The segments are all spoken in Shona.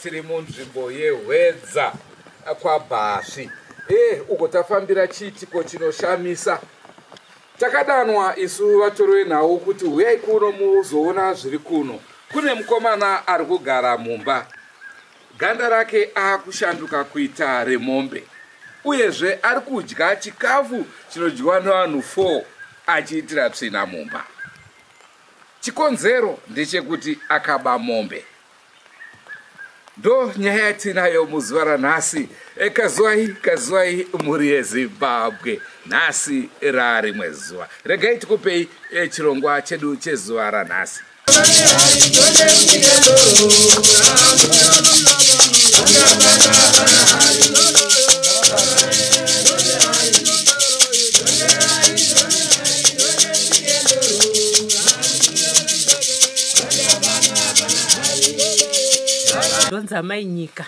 Tiri munzvimbo yehwedza kwaBhashi. Uko tafambira chiitiko chinoshamisa. Takadanwa isu vatoro venhau kuti uyai kuno muzoona zviri kuno. Kune mukomana ari kugara mumba. Ganda rake akushanduka kuita remombe. Uyezve ari kudya chikafu chinodyiwa nevanhu 4 achiitira tsvina mumba. Chikonzero ndechekuti akaba mombe. Ndo nyaya yatinayo muzuva ranhasi. Kazwai muri yeZimbabwe. Nhasi rarimwe zuva. Regai tikupei chirongwa chedu chezuva ranhasi. Donza mai nyika.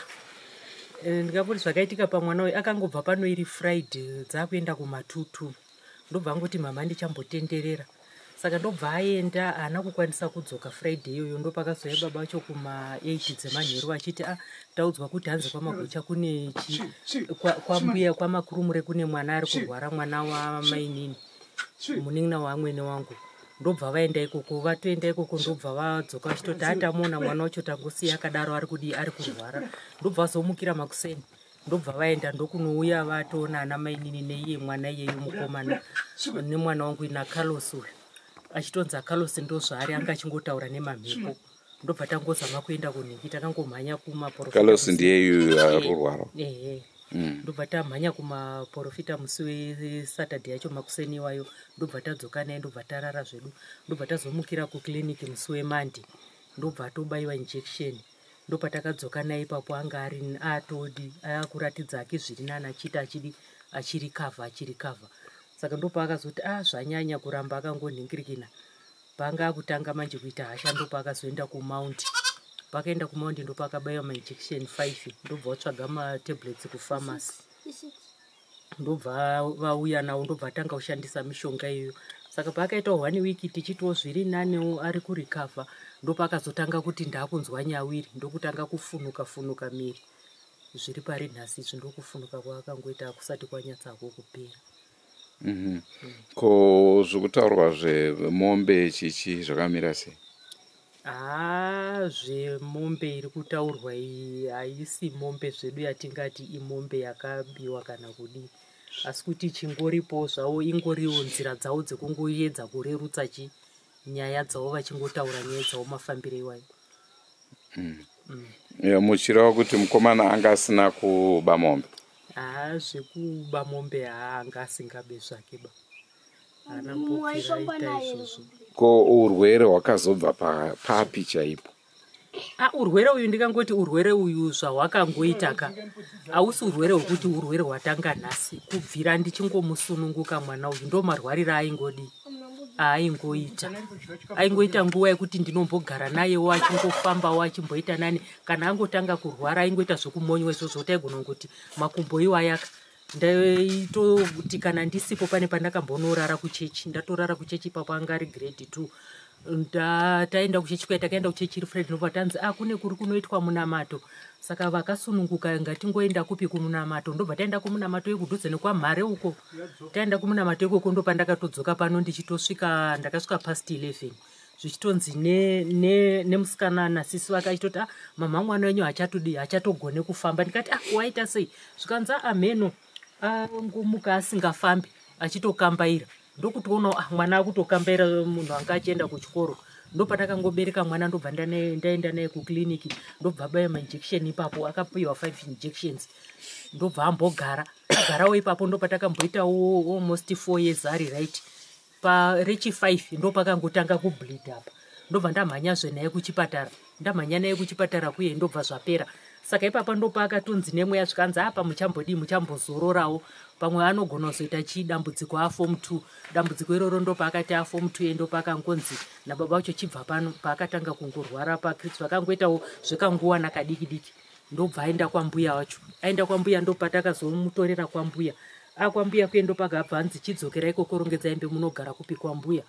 Ndikapoti zvakaitika pamwana uyu akangobva pano iri Friday dzakuenda kumatutu. Ndobva ngoti mama ndichambotenderera. Saka ndobva aenda haana kukwanisa kudzoka Friday iyoyo. Ndopakazoya baba vacho kuma 8 dzemanheru achiti taudzwa kuti hanzi kwamagucha kune kwambuya kwamakurumure kune mwana ari kurwara, mwana wamainini munin'ina wamwene wangu. Ndobva vaenda ikoko, vatoenda ikoko ndobva vadzoka vachitoti hatamuona mwana wacho tangosiya akadaro ari kudi ari kurwara. Ndobva vazomukira makuseni. Ndobva vaenda ndokunouya vatoona ana mainini neiye mwana iyeyo mukomana nemwana wangu ina Carlos uyu. Achitonza Carlos ndozvaari anga achingotaura nemamhepo. Ndobva tangozama kuenda kunhingi, takangomhanya kumaprofita. Carlos ndiye ari kurwara. Ndobva tamhanya kumaprofita musi weSaturday yacho makuseni iwayo. Ndobva tadzoka naye, ndobva tarara zvedu. Ndobva tazomukira kukiliniki musi weMonday. Ndobva tobaiwa injection. Ndobva takadzoka naye ipapo anga ari atodi akuratidza ake zviri nani achiri cover. Saka ndopa akazoti zvanyanya kuramba akangonhingirikina. Panga akutanga manje kuita hasha, ndopa akazoenda kuMount. Pakaenda kuMount ndopa akabaiwa mainjection 5. Ndobva vatsvaga matablets kupharmacy. Ndobva vauya nawo, ndobva tanga kushandisa mishonga iyoyo. Saka pakaita 1 week tichitiwo zviri nani ari kurecover. Ndopa akazotanga kuti ndakunzwa nyawiri, ndokutanga kufunuka miri. Zviri pari nhasi zvindokufunuka kwakangoita kusati kwanyatsako kupera. Ko zvokutaurwa zvemombe chichi zvakamira sei? Zvemombe iri kutaurwa iyi haisi mombe zvedu yatingati imombe yakabiwa kana kudii. Asi kuti chingoripo zvawo ingoriwo nzira dzawo dzekungoedza kurerutsa nyaya dzawo vachingotaura nyaya dzawo mafambiro iwayo. Muchireva kuti mukomana anga asina kuba mombe? Zvekuba mombe anga asingabe zvake ba. Haana mbopfira ita izvozvo. Ko urwere hwakazobva papi chaipo? Urwere uyu ndikangoti urwere uyu zvahwakangoita ka. Hausi urwere hwekuti urwere hwatanga nhasi. Kubvira ndichingomusununguka mwana uyu ndomarwarira aingoita nguva yekuti ndinombogara nayewo achingofambawo achimboita nani. Kana angotanga kurwara aingoita zvokumonywa izvozvo taigona kuti makumbo iwayaka. Ndaitoti kana ndisipo pane pandakambonorara kuchechi. Ndatorara kuchechi ipapo anga ari grade 2. taenda kuchechikwai takaenda kuchechi Friday ndobva tanzi kune kuri kunoitwa munamato saka vakasununguka ngatingoenda kupi kumunamato ndobva taenda kumunamato yekudhuze nekwamhare uko taenda kumunamato ikoko ndopandakatodzoka pano ndichitosvika ndakasvika past 11 zvichitonzi nemusikana nasisi vakachitoti mama mwana wenyu hachatogone kufamba ndikati waita sei zvikanzi amheno angomuka asingafambi achitokambaira ndokutoona mwana akutokambaira munhu anga achienda kuchikoro ndopatakangobereka mwana ndobva ndaenda naye kukliniki ndobva baya mainjection ipapo akapiwa 5 injections ndobva ambogara agarawo ipapo ndopatakamboitawo almost 4 years ari right parechi 5 ndopakangotanga kubleed apa ndobva ndamhanyazve naye kuchipatara ndamhanya naye kuchipatara kuye ndobva zvapera saka ipapa ndopakatonzi nemweya zvikanzi muchambozororawo pamwe anogona kuzoita chidambudziko aform 2 dambudziko iroro ndopaakati aform 2 ndopakangonzi nababa vacho chibva pano paakatanga kungorwara pakristu vakangoitawo zvekanguwana kadiki diki ndobva aenda kwambuya wacho aenda kwambuya ndopatakazomutorera kwambuya kwambuya kuye ndopakabva anzi chidzokera ikoko rongedza imbe munogara kupi kwambuya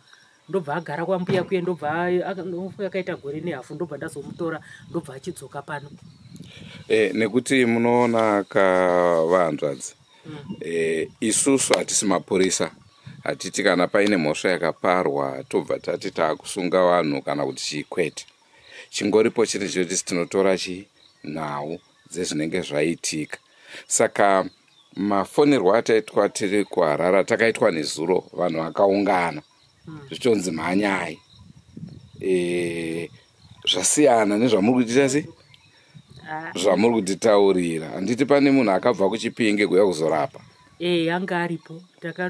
ndobva agara kwambuya kuye ndobva akaita gore nehafu ndobva ndazomutora ndobva achidzoka pano nekuti munoona kavanzvadzi isusu hatisi mapurisa hatiti kana paine mhosva yakaparwa tobva tati taakusunga vanhu kana kuti chikwete chingoripo chiri choti tinotora nhau dzezvinenge zvaitika saka mafonerwo ataitwa tiri kuHarare takaitwa nezuro vanhu vakaungana zvichonzi mhanyai zvasiyana nezvamuri kuitira sei zvamuri kutitaurira handiti pane munhu akabva kuChipinge kuya kuzorapa anga aripo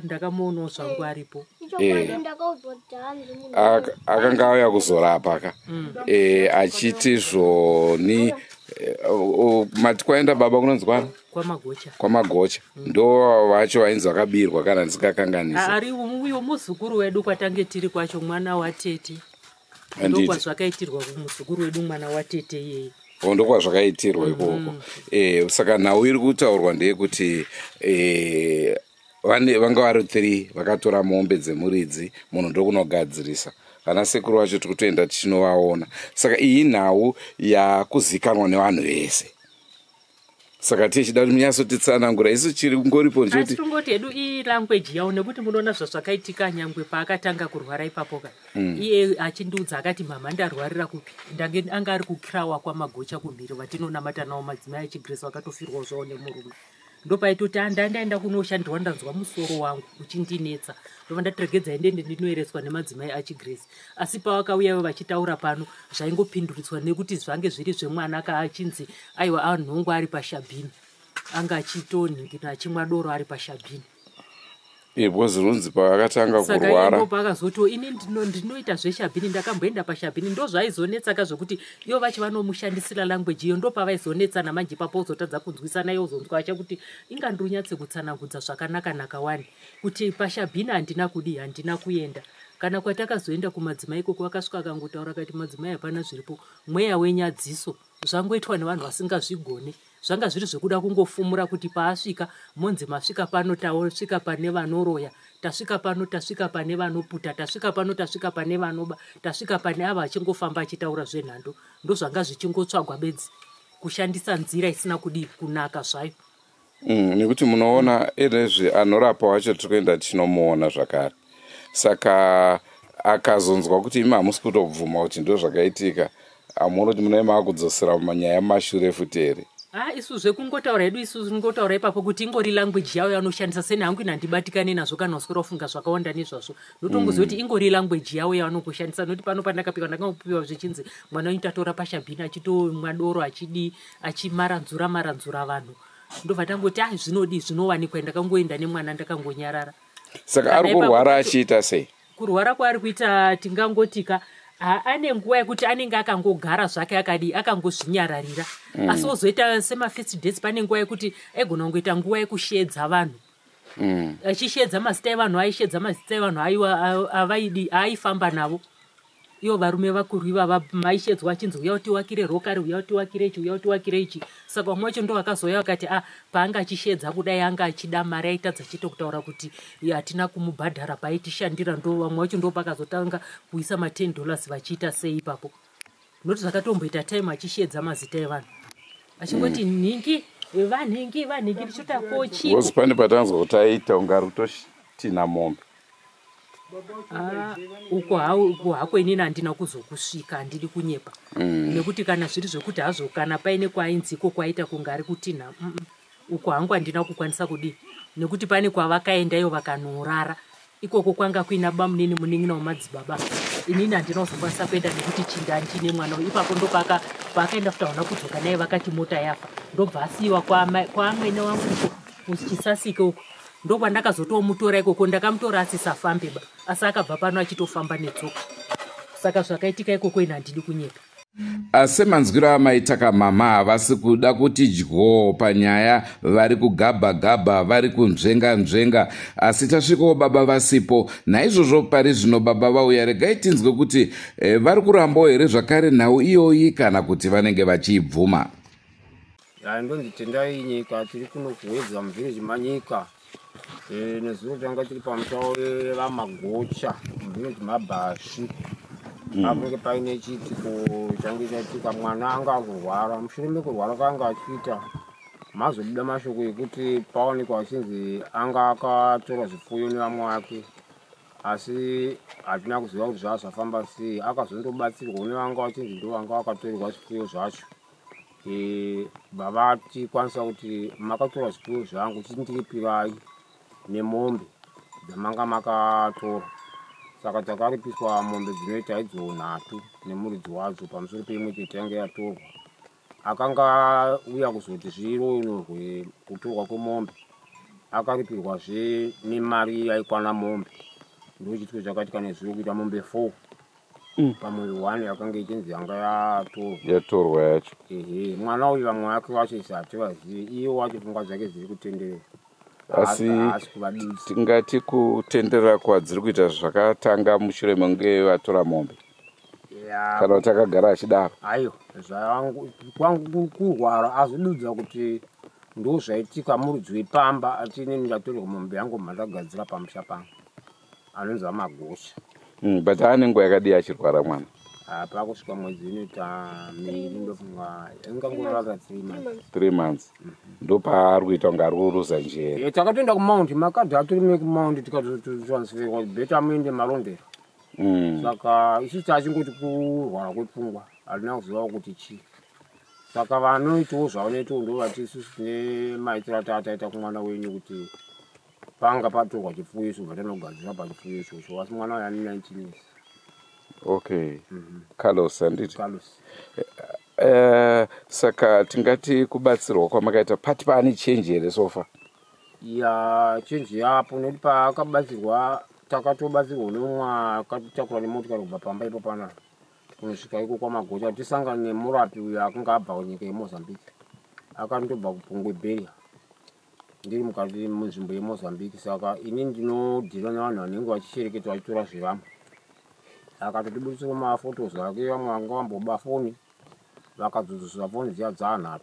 ndakamuonawo zvangu aripo akanga auya kuzorapa ka achiti zvoni mati kwaenda baba kunonzwana kwamagocha ndo vacho vainzi vakabirwa kana ndisikakanganisa ari uyo muzukuru wedu kwatange tiri kwacho mwana watete ndokwazvakaitirwa kumuzukuru wedu mwana watete iyeye ndokwazvakaitirwa ikoko saka nhau iri kutaurwa ndeyekuti vanga vari 3 vakatora mombe dzemuridzi munhu ndokunogadzirisa vana sekuru vacho tiri kutoenda tichinovaona saka iyi nhau yakuzikanwa nevanhu vese saka tichida kuti munyatsotitsanangura isu chiri kungoripo nchoti tongoti hedu ilanguage yawo nekuti munoona zvazvakaitika nyangwe paakatanga kurwara ipapoka iye achindiudza akati mama ndarwarira kupi anga ari kukrawa kwamagocha kumhiri vatinonamata nawo madzimai echigresi vakatofirwa zvawo nemurume ndopaitoti ndaenda kunoshandirwa ndanzwa musoro wangu uchindinetsa ndobva ndatiregedza endende ndinoereswa nemadzimai achigresi asi pavakauyawo vachitaura pano zvaingopinduritswa nekuti zvange zviri zvemwana kaachinzi aiwa anhongo ari pashabhini anga achitonhingina achimwa doro ari pashabhini bhozi runzi paakatanga kurwara saka pakazoti ini ndinoita zveshabhini ndakamboenda pashabhini ndo zvaizonetsaka zvokuti ivo vacho vanomushandisira language iyo ndo pavaizonetsana manje papo uzotadza kunzwisana iye uzonzwa chakuti ingandonyatse kutsanangudza zvakanaka wani kuti pashabhini handina kuenda kana kwatakazoenda kumadzimai ikoko vakasvika akangotaura kati madzimai hapana zviripo mweya wenyadziso zvangoitwa nevanhu vasingazvigone zvanga zviri zvekuda kungofumura kuti paasvika monzi masvika pano tasvika pane vanoroya tasvika pano tasvika pane vanoputa tasvika pano tasvika pane vanoba tasvika pane ava achingofamba achitaura zvenhando ndo zvanga zvichingotsvagwa bedzi kushandisa nzira isina kudi kunaka zvayo nekuti munoona erezve anorapa wacho tiri kuenda tichinomuona zvakare saka akazonzwa kuti imi hamusi kutobvuma kuti ndo zvakaitika amuona kuti munoema kudzosera mumanyaya mashure futi here isu zvekungotaura hedu isu zvingotaura ipapo kuti ingori language yawo yanoshandisa seni hangu inhandibatikane nazvo kana uswera ufunga zvakawanda nezvazvo notongoziva kuti ingori language yawo yavanongoshandisa nokuti pano pandakapika ndakangopiwa zvichinzi mwana uitatora pashabhini achitomwa doro achimaranzura vanhu ndobva tangoti zvinodi zvinowanikwa ndakangoenda nemwana ndakangonyarara saka ari kurwara achiita sei kurwara kwaari kuita tingangotika ane nguva yekuti anenge akangogara zvake akangozvinyararira asi ozoita semafirst days pane nguva yekuti aigona kungoita nguva yekushedza vanhu achishedza mazita evanhu aishedza mazita evanhu aifamba navo ivo varume vakuru ivava maishedzwa achinzi uya utiwakire rokari, uya utiwakire ichi, uya utiwakire ichi. Saka umwe wacho ndo vakazoya vakati paanga achishedza kudai anga achida mari aitadza chito kutaura kuti hatina kumubhadhara paitishandira, ndo vamwe vacho ndo pakazotanga kuisa $10 vachiita sei ipapo. Noti zvakatomboita time achishedza mazita evanhu achingoti nhingi vanhingi ndichota kochipo. Wose pane patanzwa kuti aita unga rutotina mombe. Uko hako inini handina kuzokusvika, handidi kunyepa. Nekuti kana zviri zvekuti hazvo kana paine kwainziko kwaita kunga ari kutinha, uko hangu handina kukwanisa kudii. Nekuti pane kwavakaendayo vakanorara, ikoko kwanga kuina bamunini munin'ina wamadzibaba. Inini handina kuzokwanisa kuenda nekuti chinda ndine mwana uyu. Ipapo ndo paakaenda futi haona kudzoka naye vakati mota yafa. Ndobva asiyiwa kwaamwene wangu kuchisasike uko. Ndo kwandakazotomutora ikoko, ndakamutora asisafambe asi akabva pano achitofamba netsoka. Saka zvakaitika ikoko ine handidi kunyeka. Asi manzwiro amaita mama havasi kuda kuti dyo panyaya, vari kugabha vari kunzvenga, asi tasvikawo baba vasipo. Naizvozvo pari zvino baba vauya, regai tinzwe kuti vari kurambawo here zvakare nhau iyoyi kana kuti vanenge vachiibvuma. Ndonzi Tendai nyika tiri kuno kuwedza muvhireji manyika. Nezuro tanga tiri pamusoro vamagocha muvhireji mabhashi. Akunge paine chiitiko change chaitika, mwana anga kurwara. Mushure mekurwara kanga achiita mazobuda mashoko ekuti paonekwa achinzi anga akatora zvipfuyo nevamwe vake, asi hatina kuziva kuti zvazvafamba sei. Akazondobatsirwa nevanga vachinzi ndo vanga vakatorerwa zvipfuyo zvacho. Baba tikwanisa kuti makatora zvipfuyo zvangu chindiripirai nemombe dzamanga makatora. Saka takaripiswa mombe dzinoita idzo 3 nemuridzi wadzo pamusoro peimwe chete yanga yatorwa. Akanga uya kuzoti zviroinorwe kutorwa kwemombe, akaripirwazve nemari yaikwana mombe. Ndo chitiko chakaitika nezviro kuita mombe 4 pamwe 1 yakanga ichinzi yanga yatorwa yacho. Mwana uyu vamwe vake vacho isati vazive, iye wacho pfungwa dzake dziri kutenderera. Asi tingati kutenderera kwadziri kuita zvakatanga mushure menge vatora mombe, kana kuti akagara achidaro. Aiyo, kwangu kurwara azvidudza kuti ndo zvaitika muridzi wepamba ati inini ndatorerwa mombe yangu mandagadzira pamusha pangu, anonzi amagosha. But ane nguva yakadii achirwara mwana? Pakusvika mwedzi inoita 2 ndofunga ingangorara 3 months. Ndo paari kuita kunge ari kuruza njere. Takatoenda kumaundi, makadhi atorime kumaundi tikatotransferwa beta muende marondera. Saka ichiti achingoti kurwara kwepfungwa, handina kuzivawo kuti chii. Saka vanoitawo zvavanoitawo ndo vati isusu tine maitiro ataita kumwana wenyu kuti panga patorwa chipfuyo icho vatanogadzira pachipfuyo ichocho, asi mwana uyu ane 19 years. Okay. Carlos anditi. Carlos. Saka tingati kubatsirwa kwamakaita pati paane change here so far? Ya change yapo, nekuti paakabatsirwa takatobatsirwa nomwe akatitakura nemotikari kubva pamba ipo pana kunosvika iko kwamagocha. Tisangana nemurapi uyo akanga abva kunyika yeMozambique, akandobva kuPungwe Beria, ndiri mukati munzvimbo yeMozambique. Saka ini ndinodhira nevanhu vanenge vachishereketa vachitora zvevamwe. Akatotibudisira mafotos ake, vamwe vanga vamboba foni vakadzodzosera foni dziya dza3.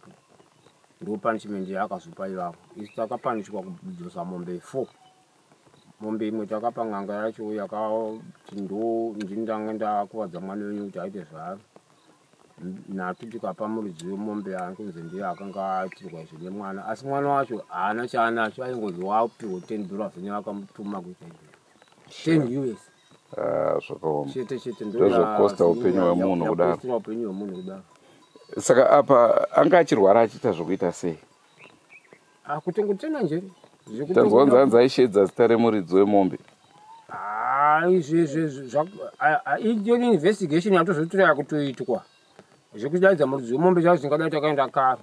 Ndo punishment yakazopa ivavo. Isi takapanishwa kudzosa mombe 4. Mombe imwe takapa ng'anga yacho yakati ndo ndindange ndakuvadza mwana wenyu kuti aite zvaari. 3 tikapa muridzi wemombe ankunzi ndiye akanga atirwa zvine mwana, asi mwana wacho haana chaanacho, aingozi wapiwa $10 nevakamutuma kuita $10 US. Zvakaoma. Chete ndozvokosta upenyu hwemunhu kudaro. kudaro. Saka apa anga achirwara achiita zvokuita sei? Kutongotena njeri. Tanzwanza aishedza zita remuridzi wemombe. Iyo investigation yatozotora yakutoitwa zvekudaidza muridzi wemombe zvacho zvingadai takaenda kare.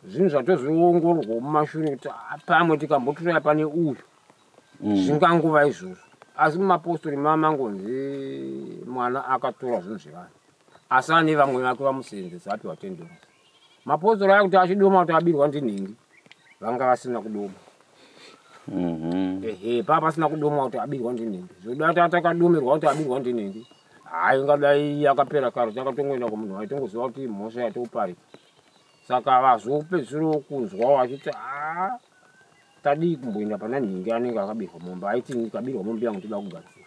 Zvinhu zvatozoongororwa mumashure kuti pamwe tikambotora pane uyu zvinganguva izvozvo. Asi mumapostori mamangonzi mwana akatora zvinhu zvevanhu, asi ane vamwe vake vamusenzesa apiwa $10. Mapostori aya kuti achidoma kuti abirwa ndinhingi, vanga vasina kudoma. Papa pasina kudoma kuti abirwa ndinhingi. Zvoda kuti atakadomerwa kuti abirwa ndinhingi, Hai ngadai yakapera kare takatongoenda kumunhu aitongoziva kuti mhosva yatopari. Saka vazopedzisira kunzwa vachiti tadii kumboenda pana nhingi anenge akabirwa mombe aiti nikabirwa mombe yangu toda kugadzira.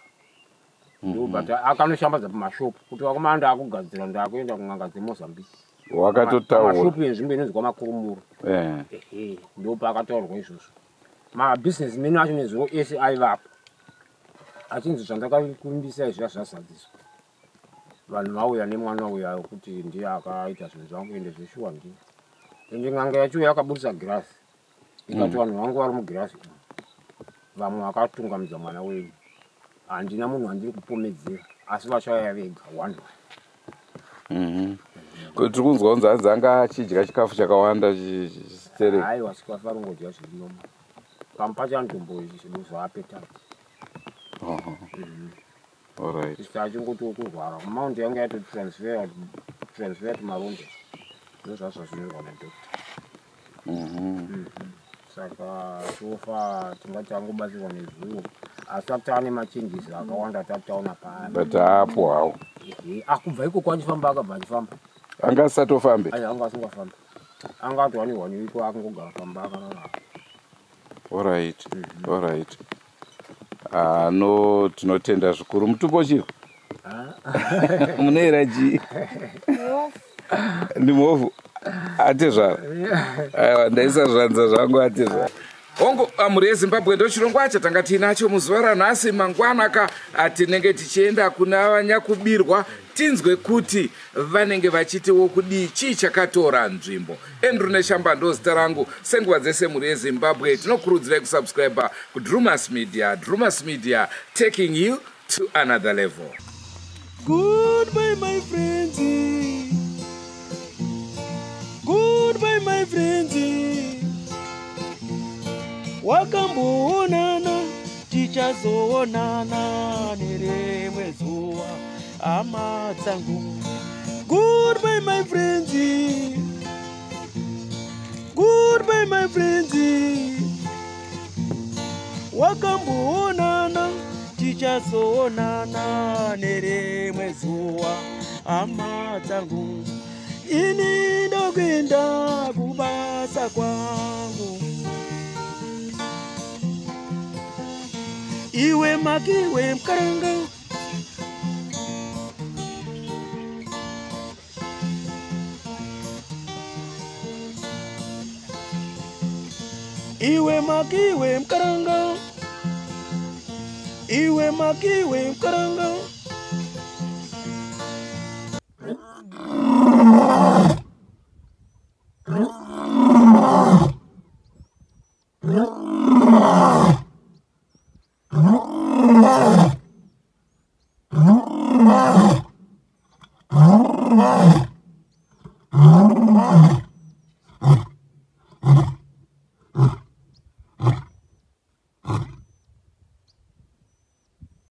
But akanoshambadza pamashopu kuti vakomana ndaakugadzira ndakuenda kun'anga dzeMozambique. Wakatotaura mashopu enzvimbo inonzwa makurumuru. Ndo paakataurwa izvozvo. Mabhizinesi meni acho nezuro ese aivapo. Achinzi zvandakakumbisa izvi zvazadziswa. Vanhu vauya nemwana uya kuti ndiye akaita zvinhu zvangu ende zveshuwa ndiye. Ende n'anga yacho yakabudisa girasi. Ikati vanhu vangu vari mugirasi umu. Vamwe vakatungamidza mwana wenyu. Handina munhu andiri kupomedzera asi vachauya vega one. Kuti kunzwa kunzi hanzi anga achidya chikafu chakawanda chistereki. Haiwa chikafu aringodya zviriyoma. Pamupa chandombo chichibuza apetite. Alright. Achingoti kurwara amount yangu yatotransfer maronda ndozvazvazvinyorwa nadhokta. Saka sofa tingati angobatsirwa nezuro asi tatane machenjisi akawanda tataona paari. But apo hawo akubva ikoko achifamba akabva achifamba anga asatofambe. Anga asingafamba angati wani iko akangogara famba akarara. Alright. Alright. No, tinotenda zvikuru. Mutupo chiro munera ji ndi movu ate zvaro. Aiwa ndaisa zvanza zvangu ate zvaro. Hongo amuri yeZimbabwe ndo chirongwa chatanga tinacho muzuva ranhasi mangwanaka atinenge tichienda kuna vanyakubirwa tinzwe kuti vanenge vachitiwo kudii chii chakatora nzvimbo. Andrew Neshamba ndo zita rangu. Senguva dzese muri yeZimbabwe tinokurudzirai kusubscribe kuDrumas Media. Drumas Media, taking you to another level. Goodbye my friends. Goodbye my friends. Wakamboonana tichazoonana nerimwe zuva hama dzangu. Goodbye my friends. Goodbye my friends. Wakamboonana tichazoonana nerimwe zuva hama dzangu. Ini ndokuenda kubasa kwangu. Iwe makiwe mkaranga. Iwe makiwe mkaranga. Iwe makiwe mkaranga.